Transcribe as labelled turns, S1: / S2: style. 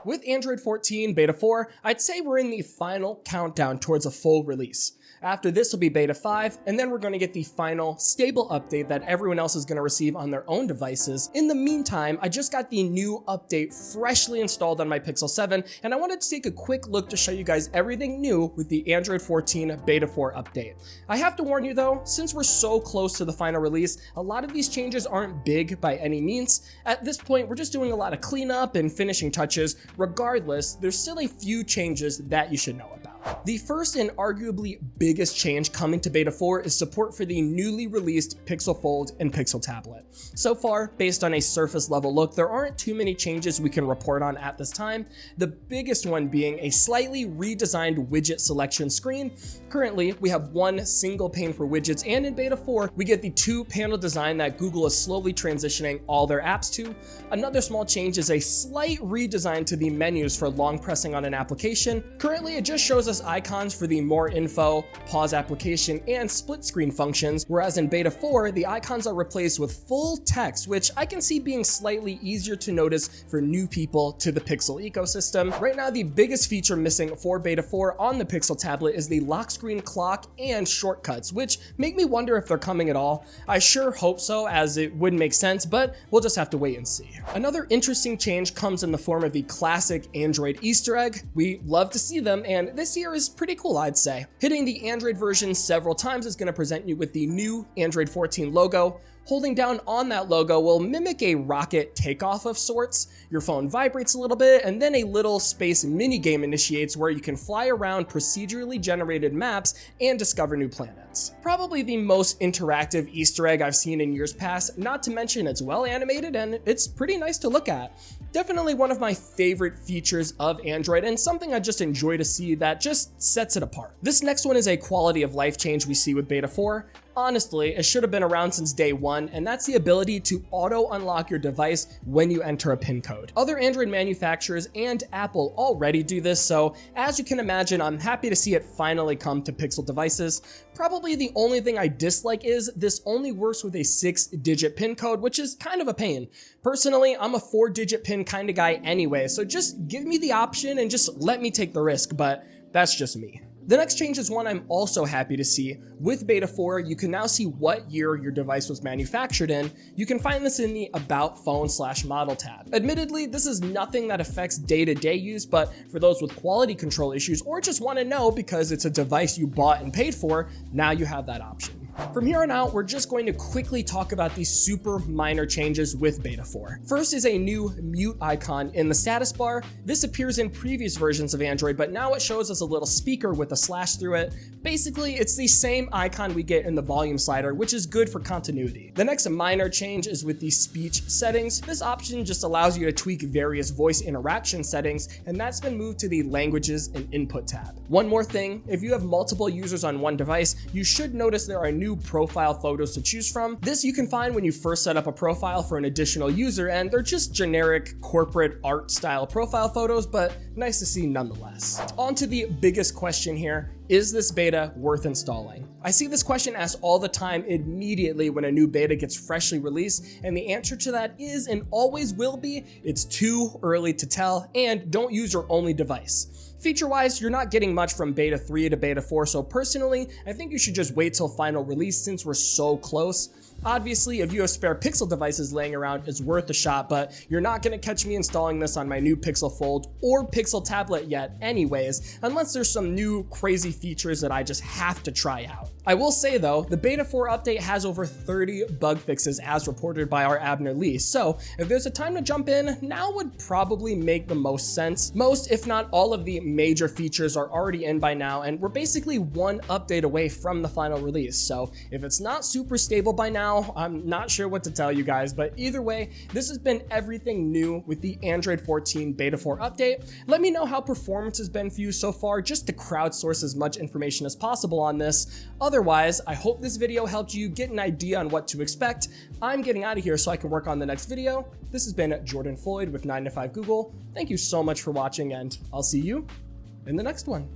S1: With Android 14 Beta 4, I'd say we're in the final countdown towards a full release. After this will be Beta 5, and then we're going to get the final stable update that everyone else is going to receive on their own devices. In the meantime, I just got the new update freshly installed on my Pixel 7, and I wanted to take a quick look to show you guys everything new with the Android 14 Beta 4 update. I have to warn you though, since we're so close to the final release, a lot of these changes aren't big by any means. At this point, we're just doing a lot of cleanup and finishing touches. Regardless, there's still a few changes that you should know about. The first and arguably biggest change coming to Beta 4 is support for the newly released Pixel Fold and Pixel Tablet. So far, based on a surface level look, there aren't too many changes we can report on at this time, the biggest one being a slightly redesigned widget selection screen. Currently, we have one single pane for widgets, and in Beta 4, we get the two-panel design that Google is slowly transitioning all their apps to. Another small change is a slight redesign to the menus for long pressing on an application. Currently, it just shows us icons for the more info, pause application, and split screen functions, whereas in Beta 4, the icons are replaced with full text, which I can see being slightly easier to notice for new people to the Pixel ecosystem. Right now, the biggest feature missing for Beta 4 on the Pixel tablet is the lock screen clock and shortcuts, which make me wonder if they're coming at all. I sure hope so, as it would make sense, but we'll just have to wait and see. Another interesting change comes in the form of the classic Android Easter egg. We love to see them, and this year is pretty cool, I'd say. Hitting the Android version several times is going to present you with the new Android 14 logo. Holding down on that logo will mimic a rocket takeoff of sorts. Your phone vibrates a little bit, and then a little space minigame initiates where you can fly around procedurally generated maps and discover new planets. Probably the most interactive Easter egg I've seen in years past, not to mention it's well animated and it's pretty nice to look at. Definitely one of my favorite features of Android, and something I just enjoy to see that just sets it apart. This next one is a quality of life change we see with Beta 4. Honestly, it should have been around since day one, and that's the ability to auto-unlock your device when you enter a PIN code. Other Android manufacturers and Apple already do this, so as you can imagine, I'm happy to see it finally come to Pixel devices. Probably the only thing I dislike is this only works with a 6-digit PIN code, which is kind of a pain. Personally, I'm a 4-digit PIN kind of guy anyway, so just give me the option and just let me take the risk, but that's just me. The next change is one I'm also happy to see. With Beta 4, you can now see what year your device was manufactured in. You can find this in the About Phone/Model tab. Admittedly, this is nothing that affects day-to-day use, but for those with quality control issues or just want to know because it's a device you bought and paid for, now you have that option. From here on out, we're just going to quickly talk about these super minor changes with Beta 4. First is a new mute icon in the status bar. This appears in previous versions of Android, but now it shows us a little speaker with a slash through it. Basically, it's the same icon we get in the volume slider, which is good for continuity. The next minor change is with the speech settings. This option just allows you to tweak various voice interaction settings, and that's been moved to the languages and input tab. One more thing, if you have multiple users on one device, you should notice there are new profile photos to choose from. This you can find when you first set up a profile for an additional user, and they're just generic corporate art style profile photos, but nice to see nonetheless. On to the biggest question here. Is this beta worth installing? I see this question asked all the time immediately when a new beta gets freshly released, and the answer to that is and always will be, it's too early to tell, and don't use your only device. Feature-wise, you're not getting much from Beta 3 to Beta 4, so personally, I think you should just wait till final release since we're so close. Obviously, if you have spare Pixel devices laying around, it's worth a shot, but you're not going to catch me installing this on my new Pixel Fold or Pixel tablet yet anyways, unless there's some new crazy features that I just have to try out. I will say though, the Beta 4 update has over 30 bug fixes as reported by our Abner Lee, so if there's a time to jump in, now would probably make the most sense. Most, if not all of the major features are already in by now, and we're basically one update away from the final release, so if it's not super stable by now, I'm not sure what to tell you guys, but either way, this has been everything new with the Android 14 Beta 4 update. Let me know how performance has been for you so far, just to crowdsource as much information as possible on this. Otherwise, I hope this video helped you get an idea on what to expect. I'm getting out of here so I can work on the next video. This has been Jordan Floyd with 9to5 Google. Thank you so much for watching, and I'll see you in the next one.